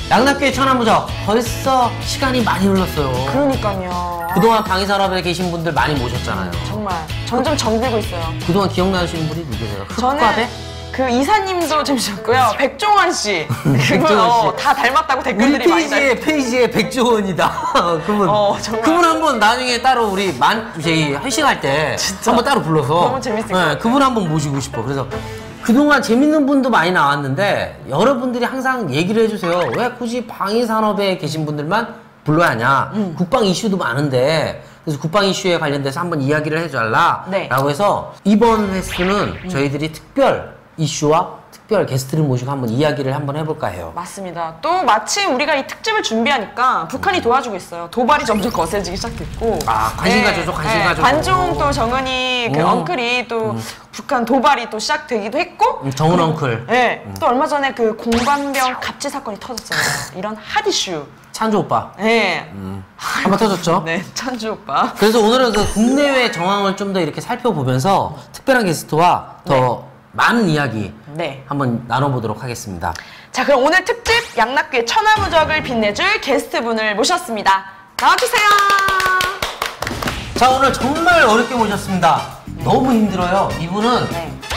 양락교의 천하무적 벌써 시간이 많이 흘렀어요. 그러니까요. 그동안 방위산업에 계신 분들 많이 모셨잖아요. 정말 점점 정들고 있어요. 그동안 기억나시는 분이 누구세요? 저는 그 이사님도 재밌었고요. 백종원 씨. 백종원 씨. 다 닮았다고 댓글들이 많이 달리고. 페이지에 백종원이다. 그분. 정말. 그분 한번 나중에 따로 우리 저희 회식할 때 한번 따로 불러서. 너무 재밌을 것 같아요. 그분 한번 모시고 싶어. 그래서 그동안 재밌는 분도 많이 나왔는데 여러분들이 항상 얘기를 해주세요. 왜 굳이 방위산업에 계신 분들만 불러야 하냐. 국방 이슈도 많은데 그래서 국방 이슈에 관련돼서 한번 이야기를 해달라 라고 해서 이번 횟수는 저희들이 특별 이슈와 특별 게스트를 모시고 한번 이야기를 한번 해볼까 해요. 맞습니다. 또 마침 우리가 이 특집을 준비하니까 북한이 도와주고 있어요. 도발이 점점 거세지기 시작했고. 관심 가져줘, 관심 가져줘. 관종 또 정은이 그 엉클이 또 북한 도발이 또 시작되기도 했고. 정은 엉클. 네. 또 얼마 전에 그 공관병 갑질 사건이 터졌잖아요. 이런 핫 이슈. 찬주 오빠. 네. 한번 터졌죠? 네, 찬주 오빠. 그래서 오늘은 그 국내외 정황을 좀 더 이렇게 살펴보면서 특별한 게스트와 더 많은 이야기 한번 나눠보도록 하겠습니다. 자, 그럼 오늘 특집 양락교의 천하무적을 빛내줄 게스트분을 모셨습니다. 나와주세요. 자, 오늘 정말 어렵게 모셨습니다. 너무 힘들어요. 이분은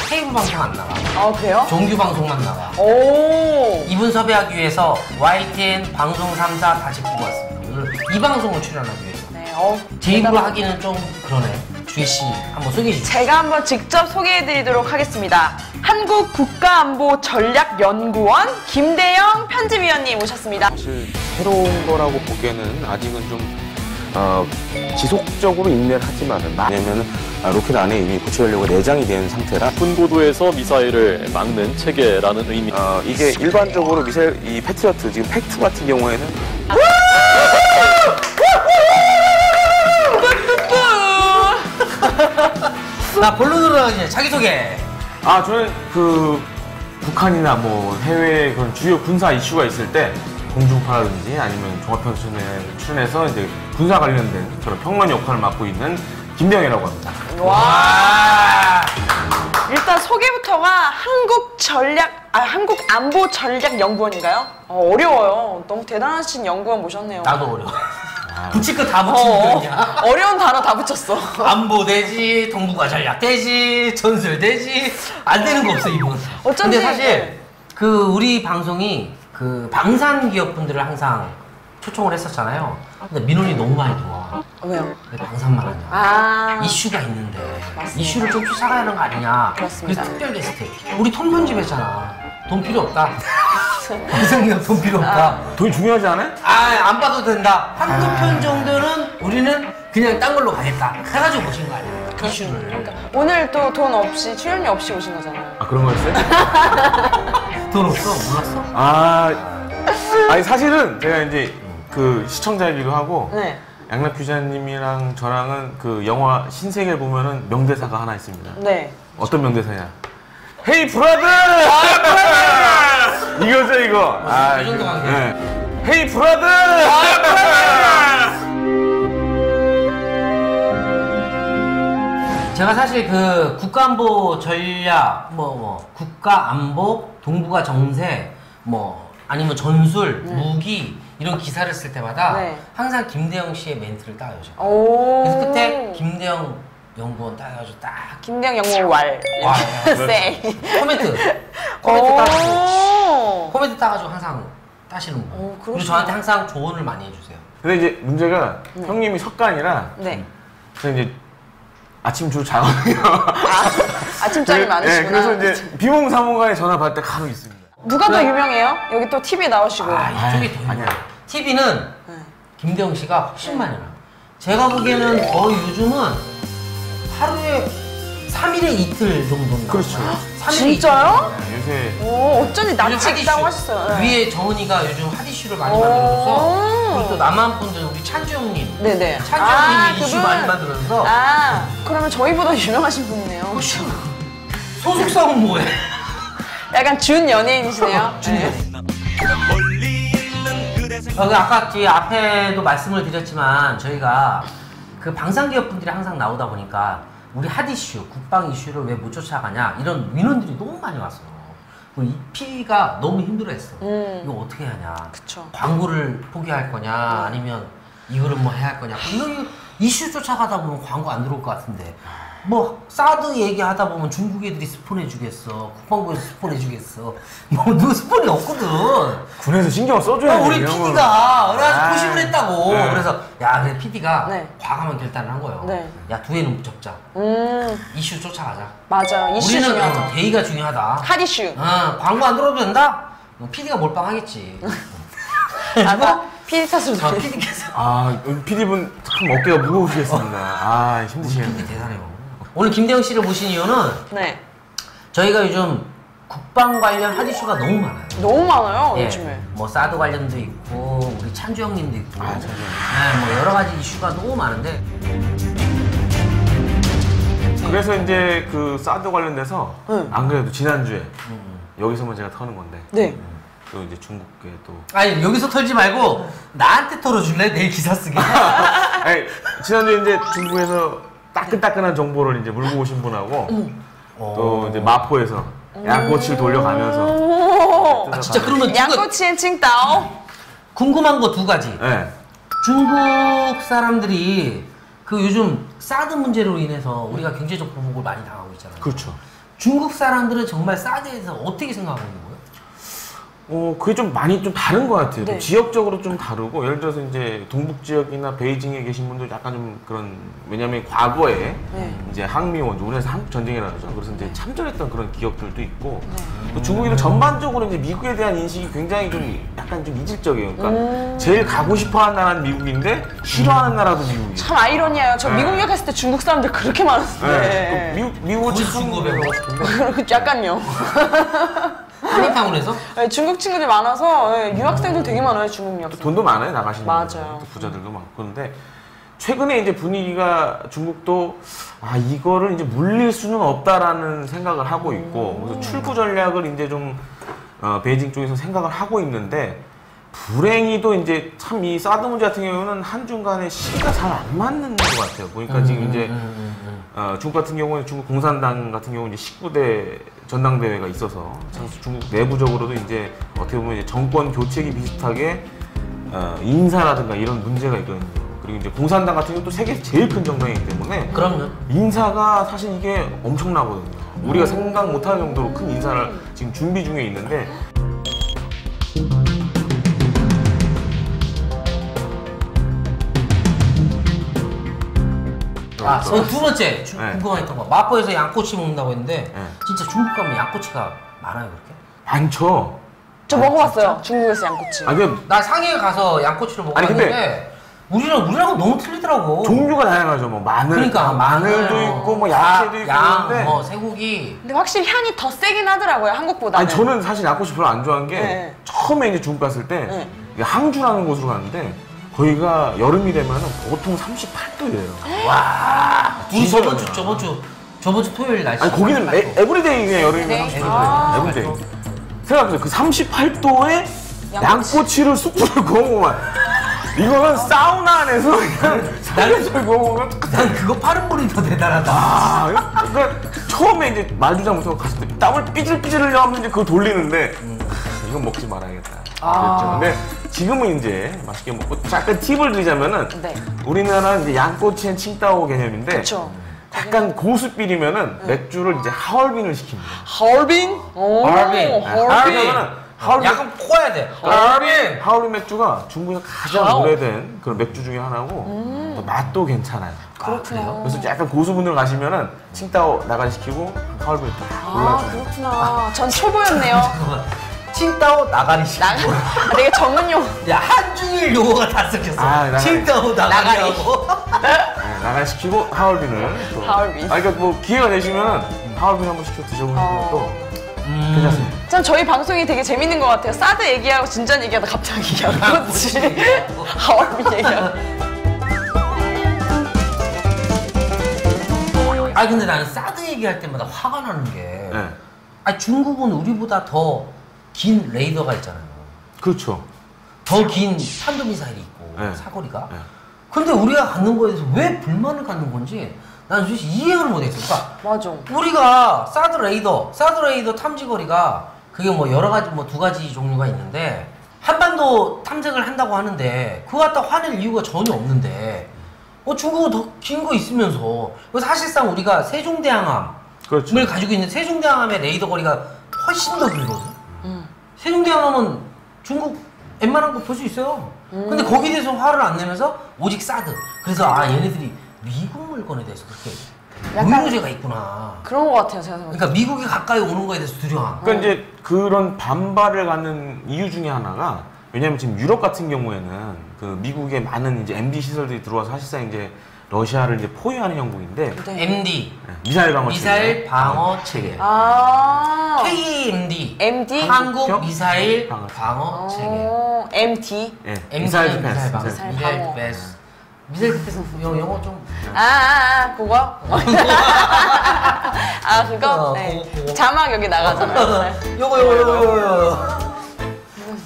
케이블 방송 안 나가. 그래요? 정규 방송만 나가. 오. 이분 섭외하기 위해서 YTN 방송 3사 다 짚고 왔습니다. 오늘 이 방송을 출연하기 위해서. 제 입으로 하기는 좀 그러네. 주희 씨 한번 소개해 주시죠. 제가 한번 직접 소개해드리도록 하겠습니다. 한국국가안보전략연구원 김대영 편집위원님 모셨습니다. 사실 새로운 거라고 보기에는 아직은 좀 지속적으로 인내를 하지만은 왜냐면 로켓 안에 이미 고체연료가 내장이 된 상태라 군고도에서 미사일을 막는 체계라는 의미. 이게 일반적으로 미사일 이 패트리어트 지금 팩2 같은 경우에는 나 본론으로 가기 전에 자기소개. 저는 그 북한이나 뭐 해외 그런 주요 군사 이슈가 있을 때 공중파라든지 아니면 종합편집에 출연해서 이제 군사 관련된 그런 평론 역할을 맡고 있는 김대영이라고 합니다. 와. 일단 소개부터가 한국안보전략연구원인가요? 어려워요. 너무 대단하신 연구원 모셨네요. 나도 어려워. 붙일 거 다 붙이니까. 어려운 단어 다 붙였어. 안보되지, 동북아 전략되지, 전술되지, 안 되는 거 없어 이분. 근데 사실 그 우리 방송이 그 방산 기업분들을 항상 초청을 했었잖아요. 근데 민원이 너무 많이 들어와. 왜요? 왜 방산만 하냐. 이슈가 있는데 맞습니다. 이슈를 좀 쫓아가야 하는 거 아니냐. 그렇습니다. 그래서 특별 게스트. 우리 돈 편집했잖아. 돈 필요 없다. 방송기업 돈 필요 없다. 돈이 중요하지 않아요? 안 봐도 된다. 한두 편 정도는 우리는 그냥 딴 걸로 가겠다. 해가지고 오신 거 아니에요? 이슈를. 그러니까 오늘 또 돈 없이 출연료 없이 오신 거잖아요. 그런 거였어요? 돈 없어? 몰랐어? 아니 사실은 제가 이제 그 시청자이기도 하고 양락 기자님이랑 저랑은 그 영화 신세계를 보면은 명대사가 하나 있습니다. 어떤 명대사냐? 헤이 브라더! 이거죠 이거. 이 정도 관계. 헤이 브라더! 제가 사실 그 국가안보 전략, 국가안보, 동북아 정세, 아니면 전술, 무기 이런 기사를 쓸 때마다 항상 김대영 씨의 멘트를 따여줘. 그래서 끝에 김대영 연구원 따가지고 딱 김대영 연구원 왈. 코멘트 따가지고 코멘트 따가지고 항상 따시는 거예요. 그리고 저한테 항상 조언을 많이 해주세요. 근데 이제 문제가 형님이 석간이라 그래서 이제 아침 주로 자거든요. 아침잠이 많으시구나. 그래서 이제 비몽사몽간에 전화 받을 때 간혹 있습니다. 누가 더 유명해요? 여기 또 TV에 나오시고. 이쪽이 더 유명해요. TV는 김대영 씨가 훨씬 많이 나요. 제가 보기에는 거의 요즘은 하루에 3일에 이틀 정도는 그렇죠. 진짜요? 요새 어쩐지 낯이 있다고 하셨어요. 위에 정은이가 요즘 핫이슈를 많이 만들어줘서 그리고 또 남한 분들 우리 찬주 형님 찬주 형님이 이슈 많이 만들어줘서 그러면 저희보다 유명하신 분이네요. 그렇죠. 소속사는 뭐해? 약간 준 연예인이시네요. 준 연예인. 아까 뒤에 앞에도 말씀을 드렸지만 저희가 그 방산기업 분들이 항상 나오다 보니까 우리 핫 이슈, 국방 이슈를 왜 못 쫓아가냐 이런 민원들이 너무 많이 왔어. 이 PD가 너무 힘들어했어. 이거 어떻게 하냐. 그쵸. 광고를 포기할 거냐 아니면 이거를 뭐 해야 할 거냐. 분명히 이슈 쫓아가다 보면 광고 안 들어올 것 같은데 뭐 사드 얘기하다 보면 중국 애들이 스폰해주겠어, 국방부에서 스폰해주겠어, 뭐 누구 스폰이 없거든. 군에서 신경을 써줘야 돼. 우리 PD가 그래가지고 포심을 했다고. 네. 그래서 야 그래 PD가 네. 과감한 결단을 한 거예요. 네. 야 두해는 접자. 이슈 쫓아가자. 맞아. 이슈 우리는 중요하죠. 대의가 중요하다. 핫 이슈. 광고 안 들어도 된다? PD가 몰빵하겠지. 아까 PD 탓으로 저 들리 PD께서 PD분 참 어깨가 무거우시겠습니다. 힘드시겠네요. PD 대단해요. 오늘 김대영 씨를 모신 이유는 네. 저희가 요즘 국방 관련 핫 이슈가 너무 많아요. 너무 많아요, 예, 요즘에. 뭐 사드 관련도 있고 우리 찬주 형님도 있고 찬주 형. 뭐 여러 가지 이슈가 너무 많은데 그래서 이제 그 사드 관련돼서 안 그래도 지난주에 여기서만 제가 터는 건데 네. 또 이제 중국에 또 아니 여기서 털지 말고 나한테 털어줄래? 내일 기사 쓰게. 아니, 지난주에 이제 중국에서 따끈따끈한 정보를 이제 물고 오신 분하고 또 이제 마포에서 양꼬치를 돌려가면서 진짜 그러면 양꼬치엔 칭따오. 궁금한 거 두 가지. 네. 중국 사람들이 그 요즘 사드 문제로 인해서 우리가 경제적 보복을 많이 당하고 있잖아요. 그렇죠. 중국 사람들은 정말 사드에 대해서 어떻게 생각하고 있는 거예요? 그게 좀 많이 좀 다른 것 같아요. 네. 지역적으로 좀 다르고, 예를 들어서 이제 동북 지역이나 베이징에 계신 분들 약간 좀 그런, 왜냐면 과거에 이제 항미 원조, 우리나라에서 한국 전쟁이라고 하죠. 그래서 이제 참전했던 그런 기억들도 있고, 또 중국인은 전반적으로 이제 미국에 대한 인식이 굉장히 좀 약간 좀 이질적이에요. 그러니까 제일 가고 싶어 하는 나라는 미국인데 싫어하는 나라도 미국이에요. 참 아이러니해요. 저 미국 유학 갔을 때 중국 사람들 그렇게 많았는데. 미국은 거의 중국어 배워. 약간요. 한인타운에서? 네, 중국 친구들이 많아서 유학생들 되게 많아요, 중국 유학생. 돈도 많아요, 나가시는 맞아요. 분들. 또 부자들도 많고. 그런데 최근에 이제 분위기가 중국도 이거를 이제 물릴 수는 없다라는 생각을 하고 있고, 그래서 출구 전략을 이제 좀 베이징 쪽에서 생각을 하고 있는데, 불행히도 이제 참 이 사드 문제 같은 경우는 한중 간의 시기가 잘 안 맞는 것 같아요. 보니까 지금 이제 중국 같은 경우는 중국 공산당 같은 경우는 이제 19대 전당대회가 있어서 중국 내부적으로도 이제 어떻게 보면 이제 정권 교체기 비슷하게 인사라든가 이런 문제가 있거든요. 그리고 이제 공산당 같은 경우 또 세계에서 제일 큰 정당이기 때문에 그럼요. 인사가 사실 이게 엄청나거든요. 우리가 생각 못하는 정도로 큰 인사를 지금 준비 중에 있는데 두 번째 궁금했던 거 마포에서 양꼬치 먹는다고 했는데 네. 진짜 중국 가면 양꼬치가 많아요 그렇게? 많죠. 저 먹어봤어요, 중국에서 양꼬치. 나 상해에 가서 양꼬치를 먹었는데 우리랑은 너무 틀리더라고. 종류가 다양하죠. 뭐 마늘, 그러니까 마늘도 있고 뭐 야채도 있고 있는데 뭐 쇠고기. 근데 확실히 향이 더 세긴 하더라고요, 한국보다는. 아니 저는 사실 양꼬치 별로 안 좋아한 게 네. 처음에 이제 중국 갔을 때 항주라는 곳으로 갔는데 거기가 여름이 되면 보통 38도예요. 와. 우리 저번 주 토요일 날씨. 아니 거기는 에브리데이 그냥 여름이면 네. 38도예요. 에브리데이. 생각해보세요. 그 38도에 양꼬치를 숯불을 구워먹으면 이거는 사우나 안에서 그냥 살살 구워먹으면 난 그거 파는 분이 더 대단하다. 그러니까 처음에 이제 말주장 못하고 갔을 때 땀을 삐질삐질 흘려하면 이제 그걸 돌리는데 이건 먹지 말아야겠다. 그랬죠. 근데 지금은 이제 맛있게 먹고 약간 팁을 드리자면은 우리나라는 이제 양꼬치엔 칭따오 개념인데 그쵸. 약간 고수비리면은 맥주를 이제 하얼빈을 시킵니다. 하얼빈? 하얼빈. 약간 코야 돼. 하얼빈. 하얼빈 맥주가 중국에서 가장 오래된 그런 맥주 중에 하나고 또 맛도 괜찮아요. 그렇구나. 그래서 약간 고수분들 가시면은 칭따오 나가리 시키고 하얼빈 딱 골라줘요. 그렇구나. 전 초보였네요. 칭따오 나가리 시키고. 되게 전문용. 야 한중일 용어가 다 섞였어. 나가리. 칭따오 나가리하고. 나가리 시키고 하얼빈을 또. 하얼빈. 그러니까 뭐 기회가 되시면은 하얼빈 한번 시켜 드셔보는 것도 괜찮습니다. 전 저희 방송이 되게 재밌는 것 같아요. 사드 얘기하고 진전 얘기하다 갑자기 양꼬치. 하얼빈 얘기하고. 근데 나는 사드 얘기할 때마다 화가 나는 게 네. 중국은 우리보다 더 긴 레이더가 있잖아요. 그렇죠. 더 긴 탄도미사일이 있고 네. 사거리가. 네. 근데 우리가 갖는 거에 대해서 왜 불만을 갖는 건지 난 솔직히 이해를 못했어. 그러니까 맞아. 우리가 사드 레이더 탐지거리가 그게 뭐 여러 가지 뭐 2가지 종류가 있는데 한반도 탐색을 한다고 하는데 그거 갖다 화낼 이유가 전혀 없는데 중국은 더 긴 거 있으면서 사실상 우리가 세종대왕함을 그렇죠. 가지고 있는 세종대왕함의 레이더 거리가 훨씬 더 길거든. 세종대왕함은 중국 웬만한 거 볼 수 있어요. 근데 거기에 대해서 화를 안 내면서 오직 사드. 그래서 얘네들이 미국 물건에 대해서 그렇게 의무제가 있구나. 그런 것 같아요, 제가 생각해. 그러니까 미국이 가까이 오는 거에 대해서 두려워. 그러니까 이제 그런 반발을 갖는 이유 중에 하나가 왜냐면 지금 유럽 같은 경우에는 그 미국의 많은 이제 MD 시설들이 들어와서 사실상 이제 러시아를 이제 포위하는 형국인데 네. MD 미사일 방어 미사일 방어 체계. 아. KMD MD? 한국 미사일 방어 방어 체계. MT. 예, MD 미사일 디펜스. 미사일 방어. 미사일 미사일 방어. 디펜스. 미사일 디펜스 영어 좀. 그거? 그거? 네. 그거. 자막 여기 나가잖아요. 요거.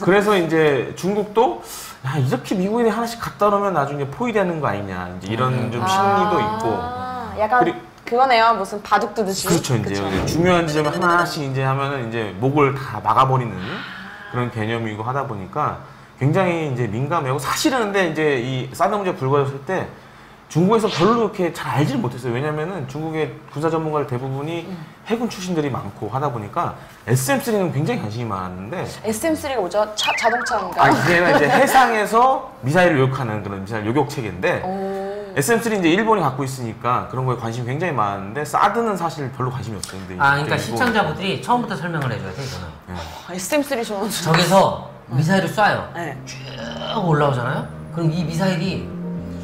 그래서 이제 중국도 야, 이렇게 미국인이 하나씩 갖다 놓으면 나중에 포위되는 거 아니냐 이제 이런 좀 심리도 있고. 약간 그거네요. 무슨 바둑 두듯이. 그렇죠. 이제 중요한 지점에 하나씩 이제 하면은 이제 목을 다 막아버리는 그런 개념이고 하다 보니까 굉장히 이제 민감하고 사실은 근데 이제 이 사드 문제 불거졌을 때 중국에서 별로 그렇게 잘 알지를 못했어요. 왜냐면은 중국의 군사 전문가들 대부분이 해군 출신들이 많고 하다 보니까 SM3는 굉장히 관심이 많았는데 SM3가 뭐죠? 자동차인가? 이제는 이제 해상에서 미사일을 요격하는 그런 미사일 요격 체계인데 SM3 이제 일본이 갖고 있으니까 그런 거에 관심이 굉장히 많은데 사드는 사실 별로 관심이 없어요. 근데 그러니까 시청자분들이 처음부터 설명을 해줘야 돼 이거는. SM3 저는 저기서 미사일을 쏴요. 네. 쭉 올라오잖아요. 그럼 이 미사일이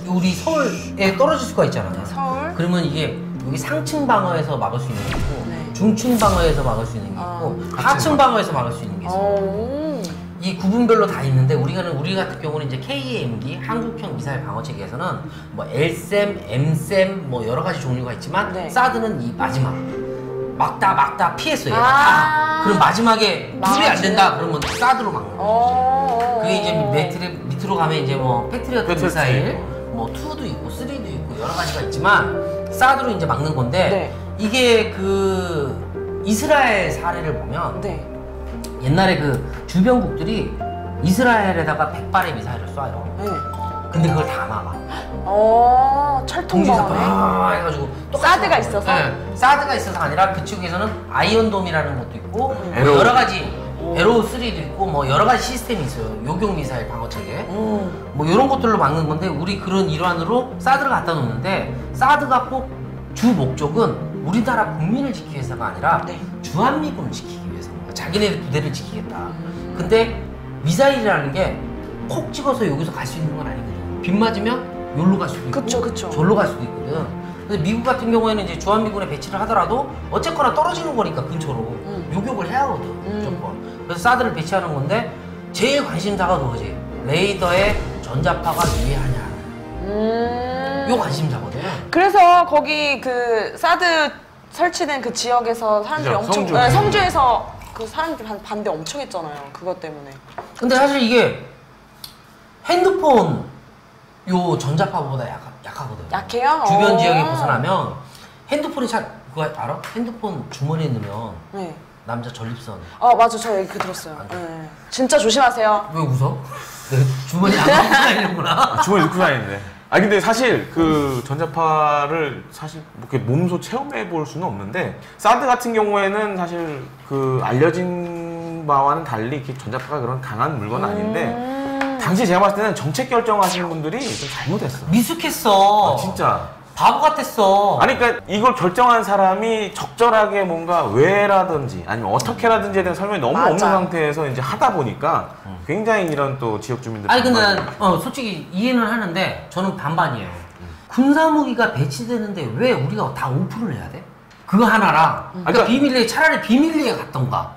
우리 서울에 떨어질 수가 있잖아요. 서울? 그러면 이게 여기 상층 방어에서 막을 수 있는 게 있고 네. 중층 방어에서 막을 수 있는 게 있고 하층 방어에서 막을 수 있는 게 있어요. 이 구분별로 다 있는데 우리 같은 경우는 이제 KMD 한국형 미사일 방어 체계에서는 뭐 LSAM, MSAM 뭐 여러 가지 종류가 있지만 네. 사드는 이 마지막 막다 피했어요. 얘가 그럼 마지막에 불이 안 된다 그러면 사드로 막는 거죠. 그게 이제 밑으로 가면 이제 뭐 패트리어트 미사일 뭐 2도 있고 3도 있고 여러 가지가 있지만 사드로 이제 막는 건데 네. 이게 그 이스라엘 사례를 보면 네. 옛날에 그 주변국들이 이스라엘에다가 100발의 미사일을 쏴요. 네. 근데 그걸 다 막아. 철통 동지에서 방어네. 해가지고 사드가 있어서? 네, 사드가 있어서 아니라 그 측에서는 아이언돔이라는 것도 있고 뭐 에로우. 여러 가지 에로우 3도 있고 뭐 여러 가지 시스템이 있어요. 요격 미사일 방어 체계. 뭐 이런 것들로 막는 건데 우리 그런 일환으로 사드를 갖다 놓는데 사드가 꼭 주 목적은 우리나라 국민을 지키기 위해서가 아니라 네. 주한미군을 지키기 위해서 자기네 부대를 지키겠다. 근데 미사일이라는 게 콕 찍어서 여기서 갈 수 있는 건 아니거든. 빗 맞으면 여기로 갈 수도 있고 그쵸. 절로 갈 수도 있거든. 근데 미국 같은 경우에는 이제 주한미군에 배치를 하더라도 어쨌거나 떨어지는 거니까 근처로 요격을 해야 하거든 무조건. 그래서 사드를 배치하는 건데 제일 관심사가 그거지. 레이더에 전자파가 유해하냐. 요 관심사거든. 그래서 거기 그 사드 설치된 그 지역에서 사람들이 그죠, 엄청 성주. 네, 성주에서 그 사람들이 반대 엄청 했잖아요. 그것 때문에. 근데 사실 이게 핸드폰 요 전자파보다 약하거든. 약해요? 주변 지역에 벗어나면 핸드폰이 그거 알아? 핸드폰 주머니에 넣으면 네. 남자 전립선. 맞아. 저 얘기 들었어요. 네. 진짜 조심하세요. 왜 웃어? 내 주머니 안 넣고 다니는구나. 주머니 넣고 다니는데. 근데 사실 그 전자파를 사실 뭐 이렇게 몸소 체험해 볼 수는 없는데 사드 같은 경우에는 사실 그 알려진 바와는 달리 이렇게 전자파가 그런 강한 물건은 아닌데 당시 제가 봤을 때는 정책 결정하시는 분들이 좀 잘못했어. 미숙했어. 진짜. 바보 같았어. 아니 그러니까 이걸 결정한 사람이 적절하게 뭔가 왜라든지 아니면 어떻게라든지에 대한 설명이 너무 맞아. 없는 상태에서 이제 하다 보니까 굉장히 이런 또 지역 주민들 아니 근데 난 솔직히 이해는 하는데 저는 반반이에요. 군사무기가 배치되는데 왜 우리가 다 오픈을 해야 돼? 그거 하나랑 그러니까 비밀리에 차라리 비밀리에 갔던가.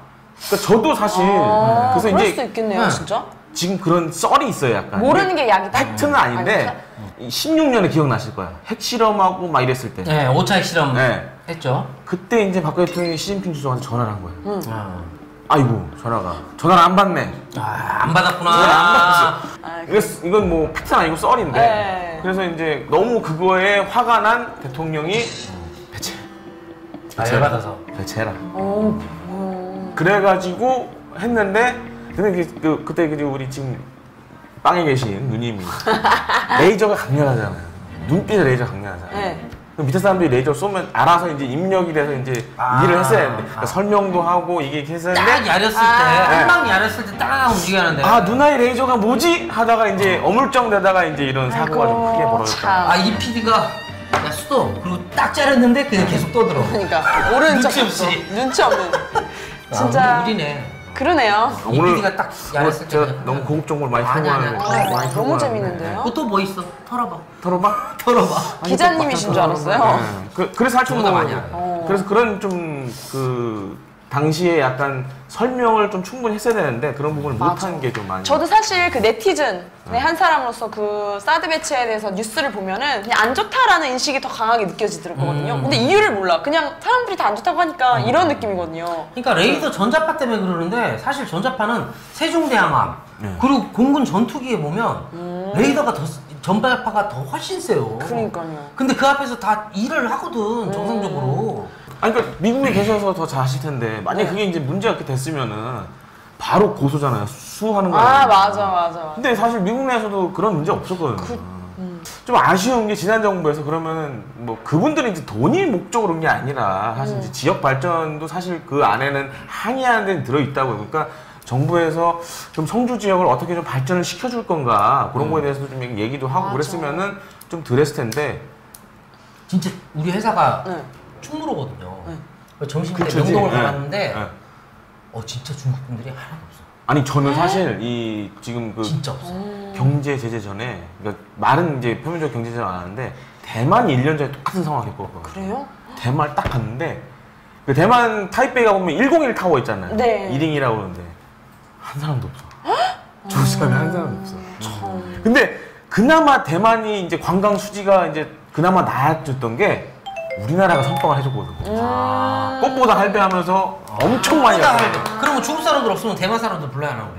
그러니까 저도 사실 그래서 그럴 이제 수도 있겠네요, 진짜. 지금 그런 썰이 있어요, 약간. 모르는 게 약이다. 팩트는 아닌데 16년에 기억나실 거야. 핵실험하고 막 이랬을 때. 네, 5차 핵실험 네. 했죠. 그때 이제 박근혜 대통령이 시진핑 주석한테 전화를 한 거예요. 아이고 전화를 안 받네. 안 받았구나. 전화를 안 받았어. 이건 뭐 팩트 아니고 썰인데. 네. 그래서 이제 너무 그거에 화가 난 대통령이 열받아서. 배치해라. 그래가지고 했는데 근데 그때 우리 지금 빵에 계신 누님이 레이저가 강렬하잖아요. 눈빛에 레이저가 강렬하잖아요. 네. 그럼 밑에 사람들이 레이저 쏘면 알아서 이제 입력이 돼서 이제 일을 했어야 되는데 그러니까 설명도 하고 이게 했었는데 딱 야렸을 때, 한방 야렸을 때 딱 움직이는데. 누나의 레이저가 뭐지? 하다가 이제 어물쩡되다가 이제 이런 사고가 좀 크게 벌어졌다. 이 PD가 야 수도 그리고 딱 자르는데 그냥 계속 떠들어. 그러니까 모르는 척 눈치 없이. 눈치 없는. 진짜 우리네. 그러네요. 이 PD가 딱 야렸을 때. 제가 너무 고급 정보를 많이 탐구하는데 너무 재밌는데요. 또 뭐 있어? 털어봐. 털어봐? 기자님이신 줄 알았어요. 그래서 하여튼 저보다 많이 알아요. 그래서 그런 좀 당시에 약간 설명을 좀 충분히 했어야 되는데 그런 부분을 못한 게 좀 많이. 저도 사실 그 네티즌의 한 사람으로서 그 사드 배치에 대해서 뉴스를 보면은 그냥 안 좋다라는 인식이 더 강하게 느껴지더라고요. 근데 이유를 몰라. 그냥 사람들이 다 안 좋다고 하니까 이런 느낌이거든요. 그러니까 레이더 전자파 때문에 그러는데 사실 전자파는 세종대왕함 그리고 공군 전투기에 보면 레이더가 전자파가 더 훨씬 세요. 그러니까요. 근데 그 앞에서 다 일을 하거든 정상적으로. 아니 그러니까 미국에 계셔서 더 잘 아실 텐데 만약에 그게 이제 문제가 이렇게 됐으면은 바로 고소잖아요. 수하는 거예요. 맞아. 근데 사실 미국 내에서도 그런 문제 없었거든요. 좀 아쉬운 게 지난 정부에서 그러면은 뭐 그분들은 이제 돈이 목적으로 온 게 아니라 사실 이제 지역 발전도 사실 그 안에는 항의하는 데는 들어있다고요. 그러니까 정부에서 좀 성주 지역을 어떻게 좀 발전을 시켜줄 건가 그런 거에 대해서도 좀 얘기도 하고 그랬으면은 좀 덜 했을 텐데. 진짜 우리 회사가 충무로거든요. 점심 때 명동을 가봤는데 진짜 중국 분들이 하나도 없어. 아니 저는 사실 지금 진짜 없어. 경제 제재 전에 그러니까 말은 이제 표면적 경제 제재는 안 하는데 대만이 1년 전에 똑같은 상황을 겪었거든요. 그래요? 대만을 딱 갔는데 그 대만 타이베이 가보면 101 타워 있잖아요. 네. 1링이라고 그러는데 한 사람도 없어. 저 사람이 한 사람도 없어. 근데 그나마 대만이 이제 관광 수지가 이제 그나마 나아졌던 게 우리나라가 선빵을 해줬거든요. 꽃보다 할배하면서 엄청 많이 왔어요. 그러면 중국 사람들 없으면 대만 사람들 불러야 하나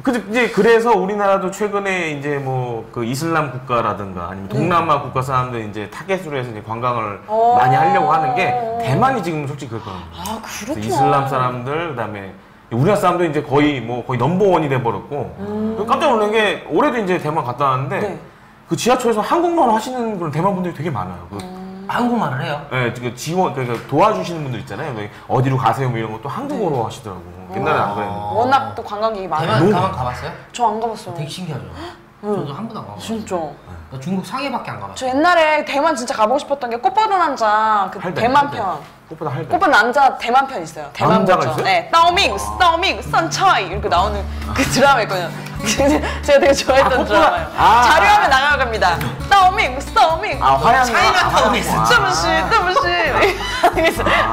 우리도? 이제 그래서 우리나라도 최근에 이제 뭐 그 이슬람 국가라든가 아니면 동남아 국가 사람들 이제 타겟으로 해서 이제 관광을 많이 하려고 하는 게 대만이 지금 솔직히 그렇거든요. 그렇구나. 이슬람 사람들 그다음에 우리나라 사람도 이제 거의 넘버원이 돼버렸고 깜짝 놀란 게 올해도 이제 대만 갔다 왔는데 그 지하철에서 한국말 하시는 그런 대만 분들이 되게 많아요. 한국말을 해요? 네, 그러니까 도와주시는 분들 있잖아요. 어디로 가세요 뭐 이런 것도 한국어로 하시더라고. 옛날에 안 그랬는데. 워낙 또 관광객이 많아요. 대만 가봤어요? 저 안 가봤어요. 되게 신기하죠. 저도 한 번도 안 가봤어요. 진짜. 나 중국 상해밖에 안 가봤어요. 저 옛날에 대만 진짜 가보고 싶었던 게 꽃보다 남자 그 대만 편. 꽃보다 할배. 꽃보다 남자 대만 편 있어요. 대만 남자가 버전. 있어요? 네, 따오밍, 선차이 이렇게 나오는 그 드라마 있거든요. 제가 되게 좋아했던 드라마예요. 자료화면 나가갑니다. 따오밍. 화양. 차이나타운에 있어. 뜨무시.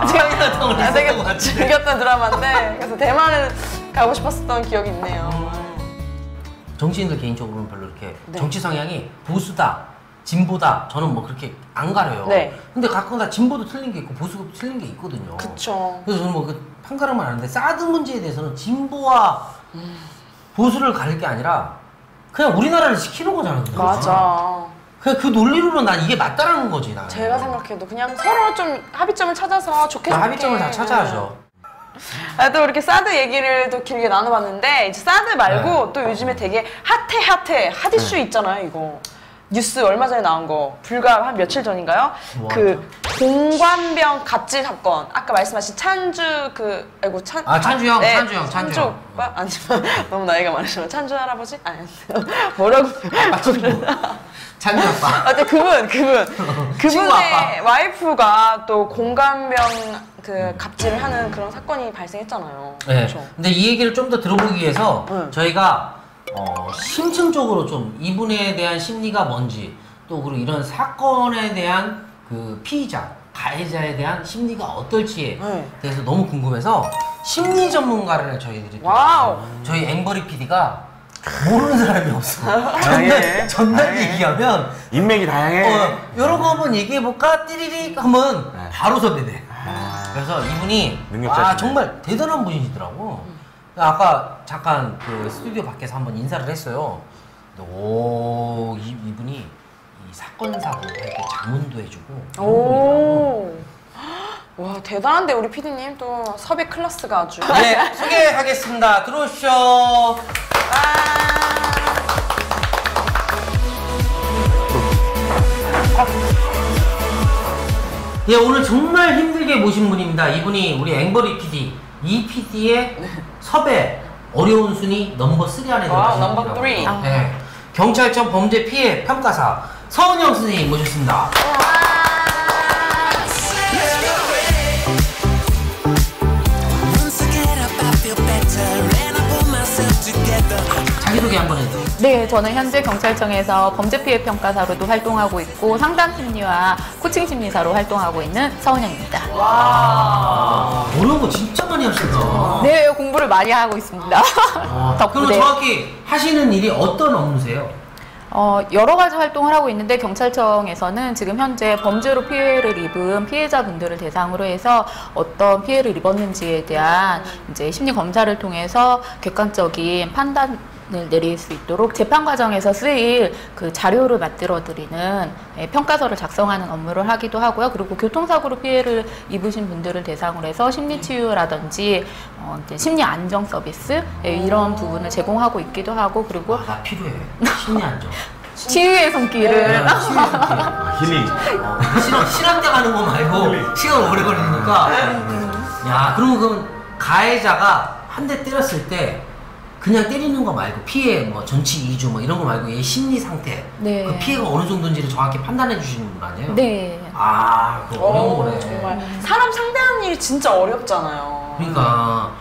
제가 되게 즐겼던 드라마인데 그래서 대만을 가고 싶었던 기억이 있네요. 정치인들 개인적으로는 별로 이렇게 정치 성향이 보수다, 진보다 저는 뭐 그렇게 안 가려요. 근데 가끔가다 진보도 틀린 게 있고 보수도 틀린 게 있거든요. 그쵸. 그래서 저는 뭐 그 판가름을 하는데 사드 문제에 대해서는 진보와 보수를 가릴 게 아니라 그냥 우리나라를 지키는 거잖아요. 맞아. 그냥 그 논리로는 난 이게 맞다라는 거지. 나는. 제가 생각해도 그냥 서로 좀 합의점을 찾아서 좋게 합의점을 다 찾아야죠. 또 이렇게 사드 얘기를 또 길게 나눠봤는데 이제 사드 말고 또 요즘에 되게 핫이슈 있잖아요. 이거 뉴스 얼마 전에 나온 거 불과 한 며칠 전인가요? 그 공관병 갑질 사건 아까 말씀하신 찬주형 찬주 오빠? 아니면 너무 나이가 많으시면 찬주 할아버지? 아니 뭐라고 찬주 아빠. 그분의 와이프가 또 공관병 그 갑질을 하는 그런 사건이 발생했잖아요. 네. 그렇죠? 근데 이 얘기를 좀 더 들어보기 위해서 저희가 심층적으로 좀 이분에 대한 심리가 뭔지 또 그리고 이런 사건에 대한 그 피의자, 가해자에 대한 심리가 어떨지에 대해서 너무 궁금해서 심리 전문가를 저희들이 저희 앵벌이 PD가 모르는 사람이 없어. 전날 얘기하면 인맥이 다양해. 이런 거 한번 얘기해볼까? 띠리릭 하면 바로 섭외돼. 그래서 이분이 정말 대단한 분이시더라고. 아까 잠깐 그 스튜디오 밖에서 한번 인사를 했어요. 근데 이분이 이 사건사고 할 때 자문도 해주고. 오. 와 대단한데 우리 PD님 또 섭외 클래스가 아주. 네, 소개하겠습니다. 들어오시죠. 예, 오늘 정말 힘들게 모신 분입니다. 이분이 우리 앵벌이 PD, 이 PD의 섭외 어려운 순위 넘버 3 안에 들어가시는 넘버 3. 네, 경찰청 범죄 피해 평가사 서은영 선생님 모셨습니다. 자기소개 한번 해주세요. 네, 저는 현재 경찰청에서 범죄피해 평가사로도 활동하고 있고 상담 심리와 코칭 심리사로 활동하고 있는 서은영입니다. 와, 어려운 거 진짜 많이 하시다. 네, 공부를 많이 하고 있습니다. 그럼 덕분에. 정확히 하시는 일이 어떤 업무세요? 여러 가지 활동을 하고 있는데 경찰청에서는 지금 현재 범죄로 피해를 입은 피해자분들을 대상으로 해서 어떤 피해를 입었는지에 대한 이제 심리 검사를 통해서 객관적인 판단을 내릴 수 있도록 재판 과정에서 쓰일 그 자료를 만들어 드리는 평가서를 작성하는 업무를 하기도 하고요. 그리고 교통사고로 피해를 입으신 분들을 대상으로 해서 심리 치유라든지 이제 심리 안정 서비스 이런 부분을 제공하고 있기도 하고 그리고 나 필요해. 심리 안정. 치유의 손길을 힐링. 실험대 가는 거 말고 시간 오래 걸리니까. 야, 그럼 가해자가 한 대 때렸을 때 그냥 때리는 거 말고 피해 뭐 전치 2주 뭐 이런 거 말고 얘 심리 상태 네. 그 피해가 어느 정도인지를 정확히 판단해 주시는 분 아니에요? 네. 아, 그거 어려운 거네. 정말 사람 상대하는 일이 진짜 어렵잖아요. 그러니까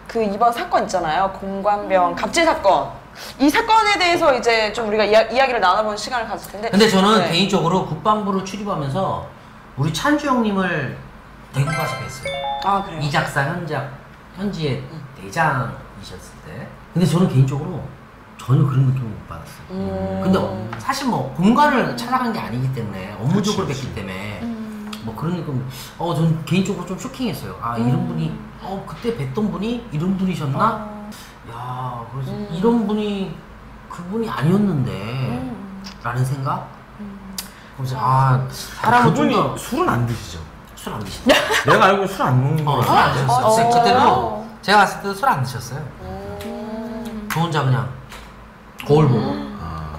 그 이번 사건 있잖아요. 공관병 갑질 사건. 이 사건에 대해서 이제 좀 우리가 이야기를 나눠보는 시간을 가질 텐데. 근데 저는 개인적으로 국방부를 출입하면서 우리 찬주 형님을 대구 가서 뵀어요. 아 그래요? 이작사 현지의 대장이셨을 때. 근데 저는 개인적으로 전혀 그런 느낌을 못 받았어요. 근데 사실 뭐 공간을 찾아간 게 아니기 때문에 업무적으로 뵀기 때문에 뭐 그런 느낌. 저는 개인적으로 좀 쇼킹했어요. 아, 이런 분이 그때 뵀던 분이 이런 분이셨나? 야, 그래서 이런 분이 그분이 아니었는데 라는 생각? 그래서 사람은 그분이 좀 더 술은 안 드시죠? 술 안 드시죠? 내가 알고 술 안 먹는 거. 술 안 드셨어요. 그때는 제가 갔을 때도 술 안 드셨어요. 저 혼자 그냥 거울 보고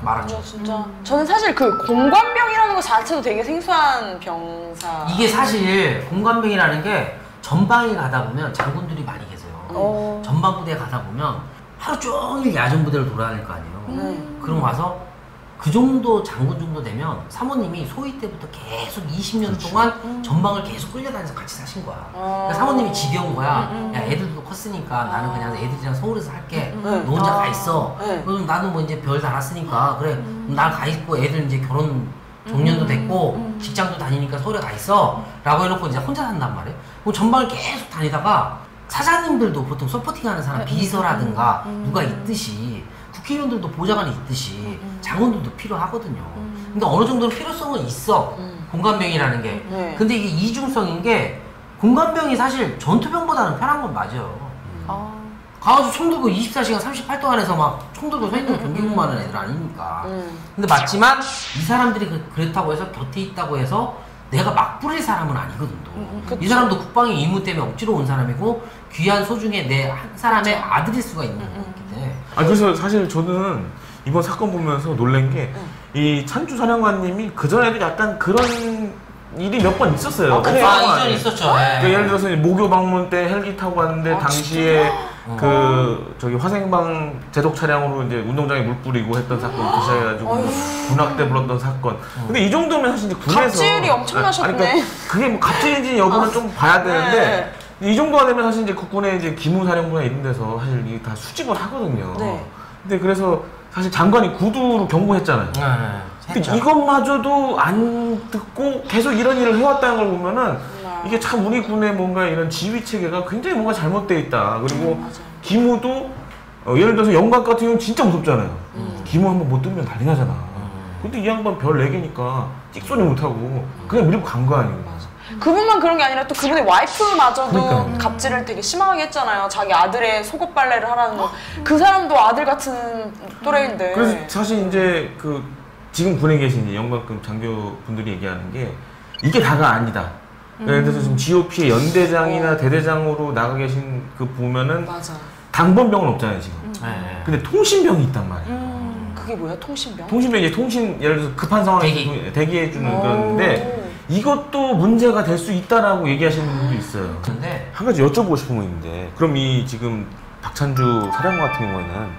말았죠. 진짜. 저는 사실 그 공관병이라는 것 자체도 되게 생소한 병사. 이게 사실 공관병이라는 게 전방에 가다 보면 장군들이 많이 계세요. 전방 부대에 가다 보면 하루 종일 야전 부대를 돌아다닐 거 아니에요. 그럼 와서 그 정도 장군 정도 되면 사모님이 소위 때부터 계속 20년 동안 전방을 계속 끌려다니면서 같이 사신 거야. 그러니까 사모님이 지겨운 거야. 야, 애들도 컸으니까 나는 그냥 애들이랑 서울에서 할게. 너 혼자 가 있어. 그럼 나도 뭐 이제 별 달았으니까 그래. 난 가 있고 애들 이제 결혼 정년도 됐고 직장도 다니니까 서울에 가 있어. 라고 해놓고 이제 혼자 산단 말이에요. 그럼 전방을 계속 다니다가 사장님들도 보통 서포팅하는 사람 비서라든가 누가 있듯이 국회의원들도 보좌관이 있듯이 장관들도 필요하거든요. 근데 어느 정도는 필요성은 있어. 공관병이라는 게. 근데 이게 이중성인 게 공관병이 사실 전투병보다는 편한 건 맞아요. 가가지고 총 들고 24시간 38도 안에서 막 총 들고 서 있는 경기 근무하는 애들 아니니까. 근데 맞지만 이 사람들이 그렇다고 해서 곁에 있다고 해서 내가 막 부릴 사람은 아니거든. 이 사람도 국방의 임무 때문에 억지로 온 사람이고 귀한 소중의 내 한 사람의 아들일 수가 있는 거기 때문에. 그래서 사실 저는 이번 사건 보면서 놀란 게 이 찬주 사령관님이 그전에도 약간 그런 일이 몇 번 있었어요. 이전 있었죠. 그러니까 예를 들어서 모교 방문 때 헬기 타고 왔는데 당시에 저기 화생방 제독 차량으로 이제 운동장에 물 뿌리고 했던 사건부터 시작해가지고 군악대 불렀던 사건. 근데 이 정도면 사실 이제 군에서 갑질이 엄청나셨네. 그러니까 그게 뭐 갑질인지 여부는 좀 봐야 되는데 이 정도가 되면 사실 이제 국군의 이제 기무사령부나 이런 데서 사실 이게 다 수집을 하거든요. 근데 그래서 사실 장관이 구두로 경고했잖아요. 근데 이것마저도 안 듣고 계속 이런 일을 해왔다는 걸 보면은 이게 참 우리 군의 뭔가 이런 지휘 체계가 굉장히 뭔가 잘못되어 있다. 그리고 기무도 예를 들어서 영광 같은 경우는 진짜 무섭잖아요. 기무 한번 못 들으면 난리 나잖아. 근데 이 양반 별 4개니까 찍소리 못하고 그냥 밀고 간 거 아니에요. 그분만 그런 게 아니라 또 그분의 와이프마저도 그러니까요. 갑질을 되게 심하게 했잖아요. 자기 아들의 속옷 빨래를 하라는 거. 그 사람도 아들 같은 또래인데. 그래서 사실 이제 지금 군에 계신 이제 영관급 장교 분들이 얘기하는 게 이게 다가 아니다. 예를 들어서 지금 GOP의 연대장이나 대대장으로 나가 계신 그 보면은 맞아. 당번병은 없잖아요 지금. 네. 근데 통신병이 있단 말이에요. 그게 뭐야? 통신병? 통신병이 예를 들어서 급한 상황에서 대기해주는 건데 이것도 문제가 될 수 있다라고 얘기하시는 분도 있어요. 근데 한 가지 여쭤보고 싶은 거 있는데 그럼 이 지금 박찬주 사령관 같은 경우에는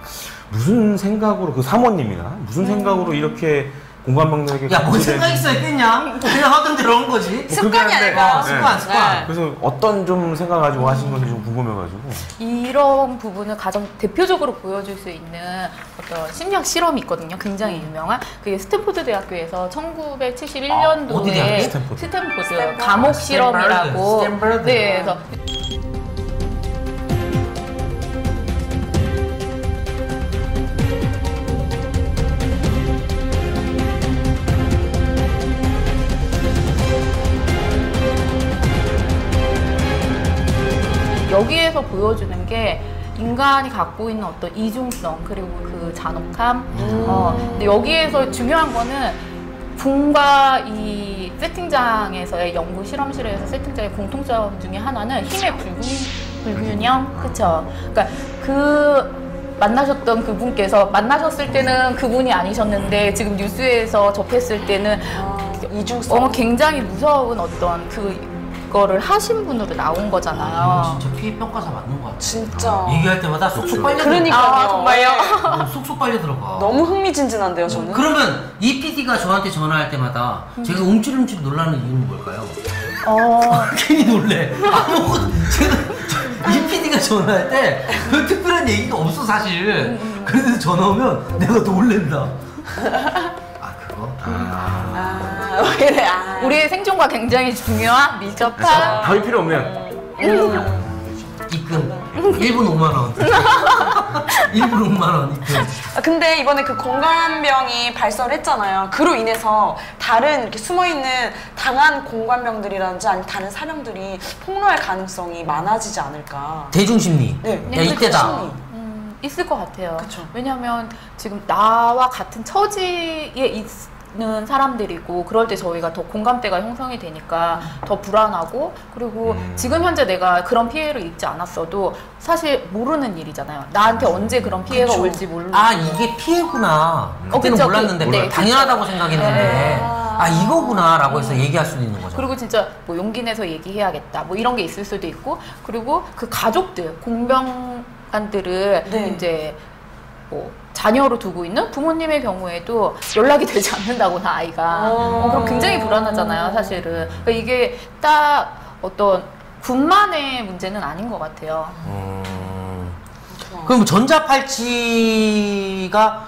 무슨 생각으로 그 사모님이나 무슨 생각으로 이렇게 공관병들에게 야뭔 생각 있어 그냥 하던 대로 한 거지. 습관이 아닐까요? 습관. 네. 그래서 어떤 좀 생각 가지고 하신 건지 좀 궁금해가지고. 이런 부분을 가장 대표적으로 보여줄 수 있는 어떤 심리학 실험이 있거든요. 굉장히 유명한. 그게 스탠포드 대학교에서 1971년도에 어디 대학교? 스탠포드 감옥 실험이라고. 스탠퍼드. 네, 그래서 여기에서 보여주는 게 인간이 갖고 있는 어떤 이중성 그리고 그 잔혹함. 근데 여기에서 중요한 거는 군과 이 세팅장에서의 연구 실험실에서 세팅장의 공통점 중에 하나는 힘의 불균형. 그쵸? 그러니까 만나셨던 그분께서 만나셨을 때는 그분이 아니셨는데 지금 뉴스에서 접했을 때는 이중성. 굉장히 무서운 어떤 그거를 하신 분으로 나온 거잖아요. 진짜 피해 평가사 맞는 거 같아. 진짜. 얘기할 때마다 쏙쏙 빨려. 그러니까요. 정말요? 쏙쏙 빨려 들어가. 너무 흥미진진한데요, 저는. 그러면 이 PD가 저한테 전화할 때마다 제가 움찔움찔 놀라는 이유는 뭘까요? 괜히 놀래. 이 PD가 전화할 때 별 특별한 얘기가 없어 사실. 그래서 전화 오면 내가 놀랜다. 그거? 왜 이래? 우리의 생존과 굉장히 중요한 밀접한. 답이 필요 없네요. 입금 1분 5만원 1분 5만원 입금. 근데 이번에 그 공관병이 발설을 했잖아요. 그로 인해서 다른 이렇게 숨어있는 당한 공관병들이라든지 아니면 다른 사령들이 폭로할 가능성이 많아지지 않을까. 대중심리. 네. 야 이때다. 있을 것 같아요. 그쵸. 왜냐하면 지금 나와 같은 처지에 있는 사람들이고 그럴 때 저희가 더 공감대가 형성이 되니까 더 불안하고 그리고 지금 현재 내가 그런 피해를 입지 않았어도 사실 모르는 일이잖아요. 나한테 언제 그런 피해가 그쵸. 올지 모르는. 이게 피해구나. 그때는 그쵸. 몰랐는데 네, 당연하다고 생각했는데 네. 이거구나라고 해서 얘기할 수도 있는 거죠. 그리고 진짜 뭐 용기 내서 얘기해야겠다 뭐 이런 게 있을 수도 있고 그리고 그 가족들 공병관들을 네. 이제 뭐 자녀로 두고 있는 부모님의 경우에도 연락이 되지 않는다거나 아이가 그럼 굉장히 불안하잖아요 사실은. 그러니까 이게 딱 어떤 군만의 문제는 아닌 것 같아요. 그럼 전자팔찌가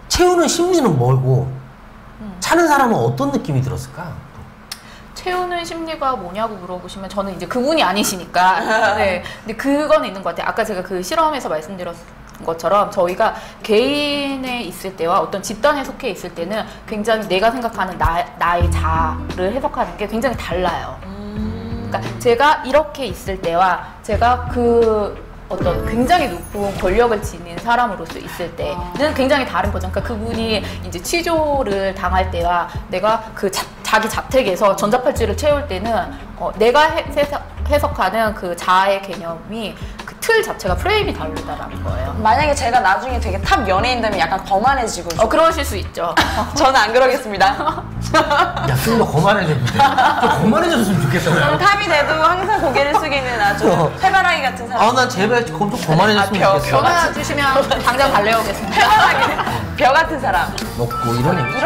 채우는 심리는 뭐고 차는 사람은 어떤 느낌이 들었을까? 채우는 심리가 뭐냐고 물어보시면 저는 이제 그분이 아니시니까 네. 근데 그건 있는 것 같아요. 아까 제가 그 실험에서 말씀드렸던 것처럼 저희가 개인에 있을 때와 어떤 집단에 속해 있을 때는 굉장히 내가 생각하는 나의 자를 해석하는 게 굉장히 달라요. 그러니까 제가 이렇게 있을 때와 제가 그 어떤 굉장히 높은 권력을 지닌 사람으로서 있을 때는 굉장히 다른 거죠. 그러니까 그분이 이제 취조를 당할 때와 내가 그 자기 자택에서 전자팔찌를 채울 때는 내가 해석하는 그 자아의 개념이 그 틀 자체가 프레임이 다르다라는 거예요. 만약에 제가 나중에 되게 탑 연예인 되면 약간 거만해지고. 그러실 수 있죠. 저는 안 그러겠습니다. 야, 좀 더 거만해졌는데. 좀 거만해졌으면 좋겠어요. 탑이 돼도 항상 고개를 숙이는 아주 해바라기 같은 사람. 난 제발 좀 거만해졌으면 좋겠어. 전화 주시면 당장 달려오겠습니다. 벼 같은 사람. 먹고 이런 얘기.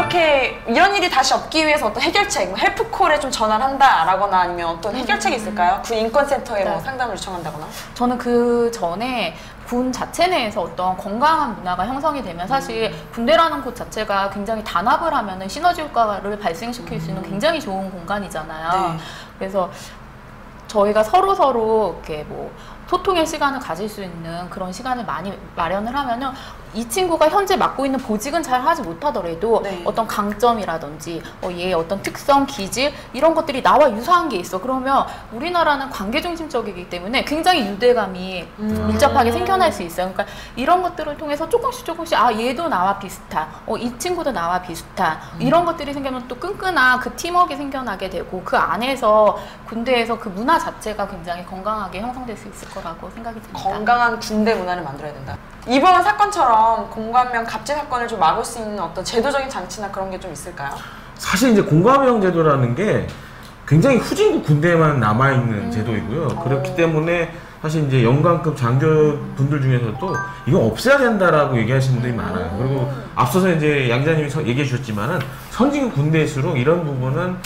이런 일이 다시 없기 위해서 어떤 해결책, 뭐 헬프콜에 좀 전화를 한다라거나 아니면 어떤 해결책이 있을까요? 군 인권센터에 뭐 상담을 요청한다거나? 저는 그 전에 군 자체 내에서 어떤 건강한 문화가 형성이 되면 사실 군대라는 곳 자체가 굉장히 단합을 하면은 시너지 효과를 발생시킬 수 있는 굉장히 좋은 공간이잖아요. 네. 그래서 저희가 서로 이렇게 뭐 소통의 시간을 가질 수 있는 그런 시간을 많이 마련을 하면은 이 친구가 현재 맡고 있는 보직은 잘 하지 못하더라도 네. 어떤 강점이라든지 얘의 어떤 특성, 기질 이런 것들이 나와 유사한 게 있어. 그러면 우리나라는 관계 중심적이기 때문에 굉장히 유대감이 밀접하게 생겨날 수 있어요. 그러니까 이런 것들을 통해서 조금씩 아 얘도 나와 비슷한, 이 친구도 나와 비슷한 이런 것들이 생기면 또 끈끈한 그 팀워크가 생겨나게 되고 그 안에서 군대에서 그 문화 자체가 굉장히 건강하게 형성될 수 있을 거라고 생각이 듭니다. 건강한 군대 문화를 만들어야 된다. 이번 사건처럼 공관명 갑질 사건을 좀 막을 수 있는 어떤 제도적인 장치나 그런 게 좀 있을까요? 사실 이제 공감형 제도라는 게 굉장히 후진국 군대에만 남아있는 제도이고요. 그렇기 때문에 사실 이제 영관급 장교분들 중에서도 이거 없애야 된다라고 얘기하시는 분들이 많아요. 그리고 앞서서 이제 양 기자님이 얘기해 주셨지만은 선진국 군대일수록 이런 부분은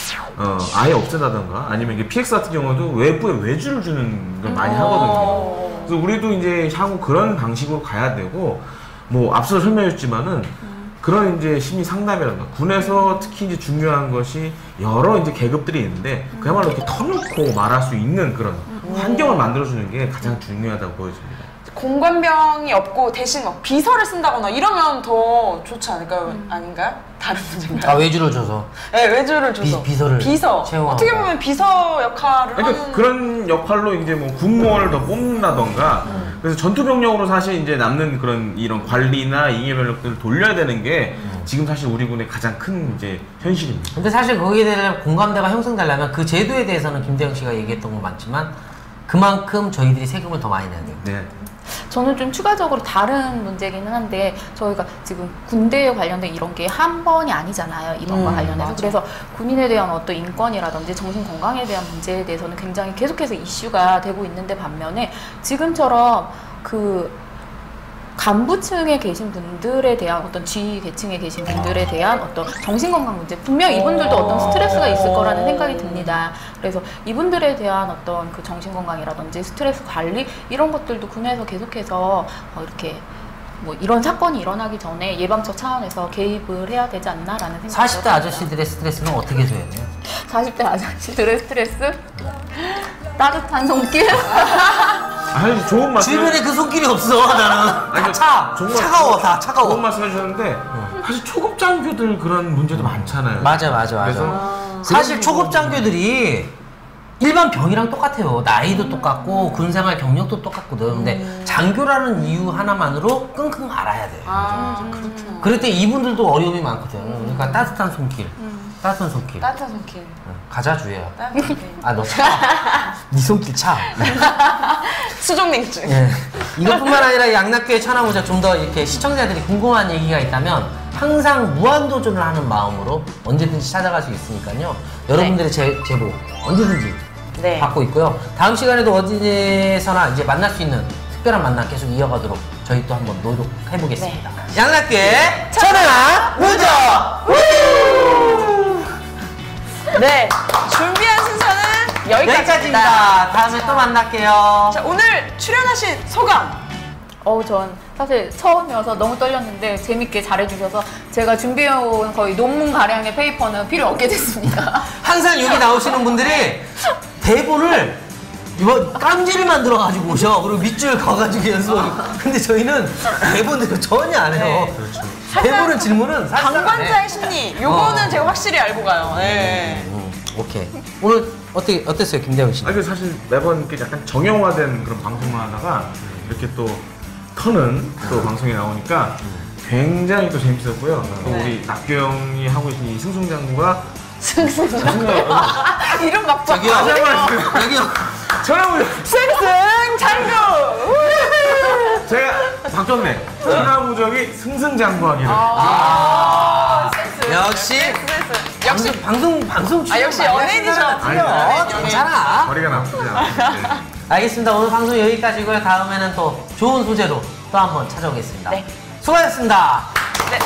아예 없애다던가 아니면 이게 PX 같은 경우도 외부에 외주를 주는 걸 많이 하거든요. 그래서 우리도 이제 향후 그런 방식으로 가야 되고, 뭐 앞서 설명했지만은 그런 이제 심리 상담이라든가 군에서 특히 이제 중요한 것이 여러 이제 계급들이 있는데 그야말로 이렇게 터놓고 말할 수 있는 그런 환경을 만들어주는 게 가장 중요하다고 보여집니다. 공관병이 없고 대신 막 비서를 쓴다거나 이러면 더 좋지 않을까요? 아닌가요? 다른 문제인가요? 외주를 줘서. 네, 외주를 줘서. 비서를 채용하고. 어떻게 보면 비서 역할을 그러니까 하는. 그런 역할로 이제 뭐 군무원을 더 뽑는다던가 그래서 전투병력으로 사실 이제 남는 그런 이런 관리나 잉여병력들을 돌려야 되는 게 지금 사실 우리 군의 가장 큰 이제 현실입니다. 근데 사실 거기에 대한 공감대가 형성되려면 그 제도에 대해서는 김대영 씨가 얘기했던 거 많지만 그만큼 저희들이 세금을 더 많이 내야 돼요. 네. 저는 좀 추가적으로 다른 문제기는 한데 저희가 지금 군대에 관련된 이런 게 한 번이 아니잖아요. 이번과 관련해서. 맞아. 그래서 군인에 대한 어떤 인권이라든지 정신건강에 대한 문제에 대해서는 굉장히 계속해서 이슈가 되고 있는데 반면에 지금처럼 그 간부층에 계신 분들에 대한 어떤 지휘 계층에 계신 분들에 대한 어떤 정신건강 문제 분명 이분들도 어떤 스트레스가 있을 거라는 생각이 듭니다. 그래서 이분들에 대한 어떤 그 정신건강이라든지 스트레스 관리 이런 것들도 군에서 계속해서 이렇게 뭐 이런 사건이 일어나기 전에 예방적 차원에서 개입을 해야 되지 않나라는 생각이 40대 아저씨들의 스트레스는 어떻게 줘야 돼요? 40대 아저씨들의 스트레스? 따뜻한 손길? 아니 좋은 말씀. 주변에 그 손길이 없어 나는. 정말 차가워 다 차가워. 좋은 말씀 해주셨는데 사실 초급 장교들 그런 문제도 많잖아요. 맞아. 그래서 사실 초급 장교들이 일반 병이랑 똑같아요. 나이도 똑같고 군생활 경력도 똑같거든. 근데 장교라는 이유 하나만으로 끙끙 앓아야 돼. 그렇구나. 그럴 때 이분들도 어려움이 많거든. 그러니까 따뜻한 손길. 따뜻한 손길. 따뜻한 손길. 가자 주혜야. 따뜻한 손길. 너 차. 네 손길 차. 수족냉증. 예. 이것뿐만 아니라 양락교의 천하무적 좀 더 이렇게 시청자들이 궁금한 얘기가 있다면 항상 무한도전을 하는 마음으로 언제든지 찾아갈 수 있으니까요. 여러분들의 제보 언제든지 받고 있고요. 다음 시간에도 어디서나 이제 만날 수 있는 특별한 만남 계속 이어가도록 저희 또 한번 노력해보겠습니다. 양락교의 천하무적! 네, 준비한 순서는 여기까지입니다. 다음에 또 만날게요. 자, 오늘 출연하신 소감. 전 사실 처음이어서 너무 떨렸는데 재밌게 잘해주셔서 제가 준비해온 거의 논문가량의 페이퍼는 필요 없게 됐습니다. 항상 여기 나오시는 분들이 대본을 이거 깜지를 만들어가지고 오셔. 그리고 밑줄 가가지고 연습. 근데 저희는 대본대로 전혀 안 해요. 네. 그렇죠. 대본은 질문은 사실 안 해. 방관자의 심리. 요거는 제가 확실히 알고 가요. 네. 오케이. 오늘 어땠어요, 김대영 씨? 아니 사실 매번 이렇게 약간 정형화된 그런 방송을 하다가 이렇게 또 터는 또 방송에 나오니까 굉장히 또 재밌었고요. 또 우리 낙교 형이 하고 계신 이 승승장구가 이름 막 저기요. 여기요. 천하무적 승승장구. 제가 바뀌었네. 천하무적이 승승장구하기를. 역시 방송 출연 역시 많이 연예인이셔. 하시는 사람이에요. 괜찮아. 머리가 나쁘지 않아. 네. 알겠습니다. 오늘 방송 여기까지고요. 다음에는 또 좋은 소재로 또 한번 찾아오겠습니다. 네. 수고하셨습니다. 네.